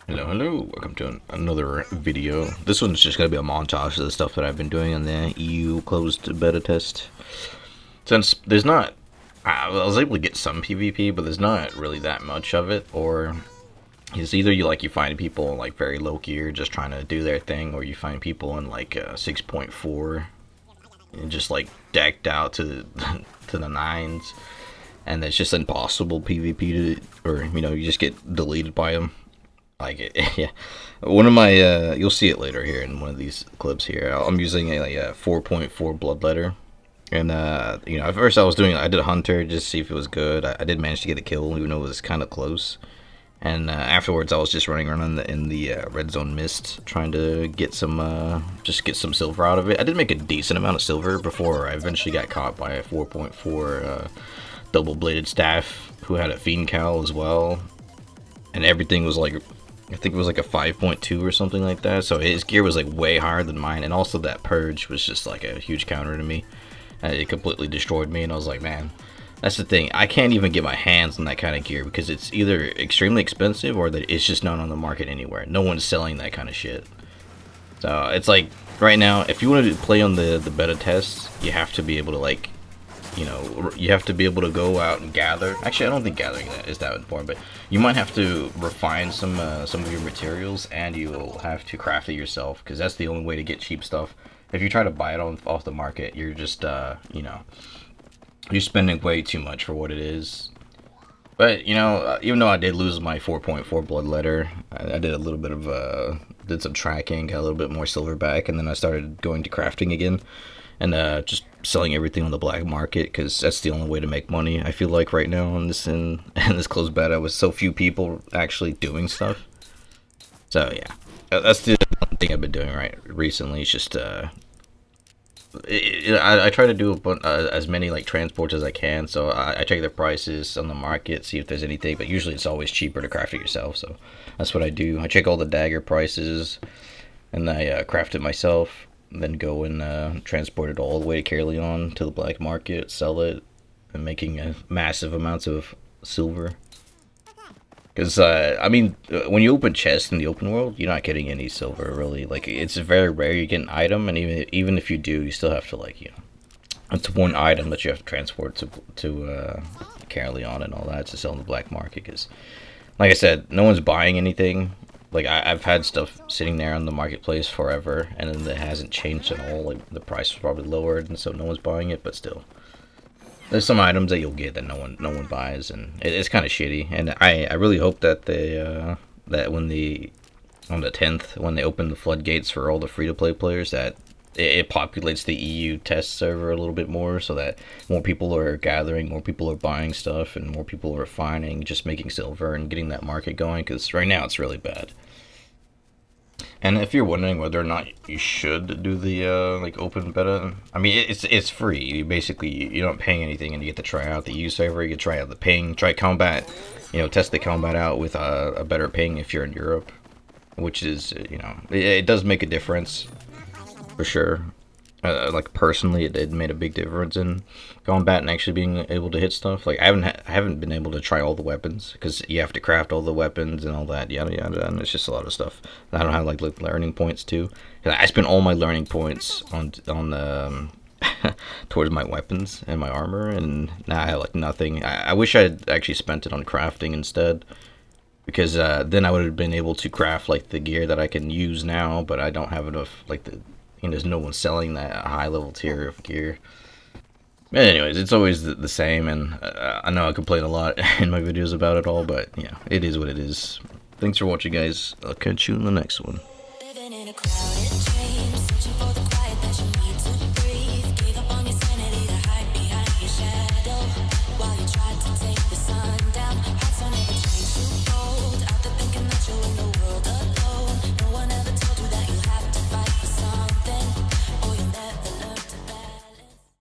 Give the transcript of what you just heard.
Hello, welcome to another video. This one's just going to be a montage of the stuff that I've been doing on the EU closed beta test. Since there's not, I was able to get some PvP, but there's not really that much of it, or it's either you find people in like very low gear just trying to do their thing, or you find people in like 6.4 and just like decked out to to the nines, and it's just impossible PvP to, or you just get deleted by them. Like it, yeah. One of my, you'll see it later here in one of these clips here. I'm using a 4.4 bloodletter, and at first I did a hunter just to see if it was good. I did manage to get a kill, even though it was kind of close. And afterwards, I was just running around in the red zone mist, trying to get some, just get some silver out of it. I did make a decent amount of silver before I eventually got caught by a 4.4 double-bladed staff who had a fiend cowl as well, and everything was like, I think it was like a 5.2 or something like that. So his gear was like way higher than mine, and also that purge was just like a huge counter to me. It completely destroyed me, and I was like, man, that's the thing. I can't even get my hands on that kind of gear because it's either extremely expensive or that it's just not on the market anywhere. No one's selling that kind of shit. So it's like right now, if you want to play on the beta test, you have to be able to you have to be able to go out and gather. Actually, I don't think gathering that is that important, but you might have to refine some of your materials, and you'll have to craft it yourself, because that's the only way to get cheap stuff. If you try to buy it off the market, you're just you're spending way too much for what it is. But even though I did lose my 4.4 bloodletter, I did a little bit of did some tracking, got a little bit more silver back, and then I started going to crafting again, and just selling everything on the black market, because that's the only way to make money. I feel like right now in this closed beta with so few people actually doing stuff. So yeah, that's the thing I've been doing recently. It's just I try to do as many like transports as I can. So I check the prices on the market, see if there's anything. But usually it's always cheaper to craft it yourself. So that's what I do. I check all the dagger prices, and I craft it myself. Then go and transport it all the way to Carleon to the black market, sell it, and making massive amounts of silver. Because when you open chests in the open world, you're not getting any silver really. Like, it's very rare you get an item, and even if you do, you still have to it's one item that you have to transport to Carleon and all that to sell in the black market. Because, like I said, no one's buying anything. Like, I've had stuff sitting there on the marketplace forever, and then it hasn't changed at all. Like, the price was probably lowered, and so no one's buying it. But still, there's some items that you'll get that no one buys, and it's kind of shitty. And I really hope that that when on the 10th, when they open the floodgates for all the free-to-play players, that it populates the EU test server a little bit more, so that more people are gathering, more people are buying stuff, and more people are refining, just making silver and getting that market going, because right now it's really bad. And if you're wondering whether or not you should do the open beta, I mean, it's free. You're not paying anything, and you get to try out the EU server, you get to try out the ping, try combat, test the combat out with a better ping if you're in Europe, which is, it does make a difference. For sure. Like, personally, it made a big difference in combat and actually being able to hit stuff. Like, I haven't been able to try all the weapons, because you have to craft all the weapons and all that, yada yada, and it's just a lot of stuff. I don't have like learning points too. I spent all my learning points on towards my weapons and my armor, and now I have like nothing. I wish I had actually spent it on crafting instead, because then I would have been able to craft like the gear that I can use now, but I don't have enough there's no one selling that high level tier of gear. But anyways, it's always the same, and I know I complain a lot in my videos about it all, but yeah, it is what it is. Thanks for watching, guys. I'll catch you in the next one. Living in a crowded dream, searching for the quiet that you need to breathe. Gave up on your sanity to hide behind your shadow, while you tried to take the sun down. Hearts on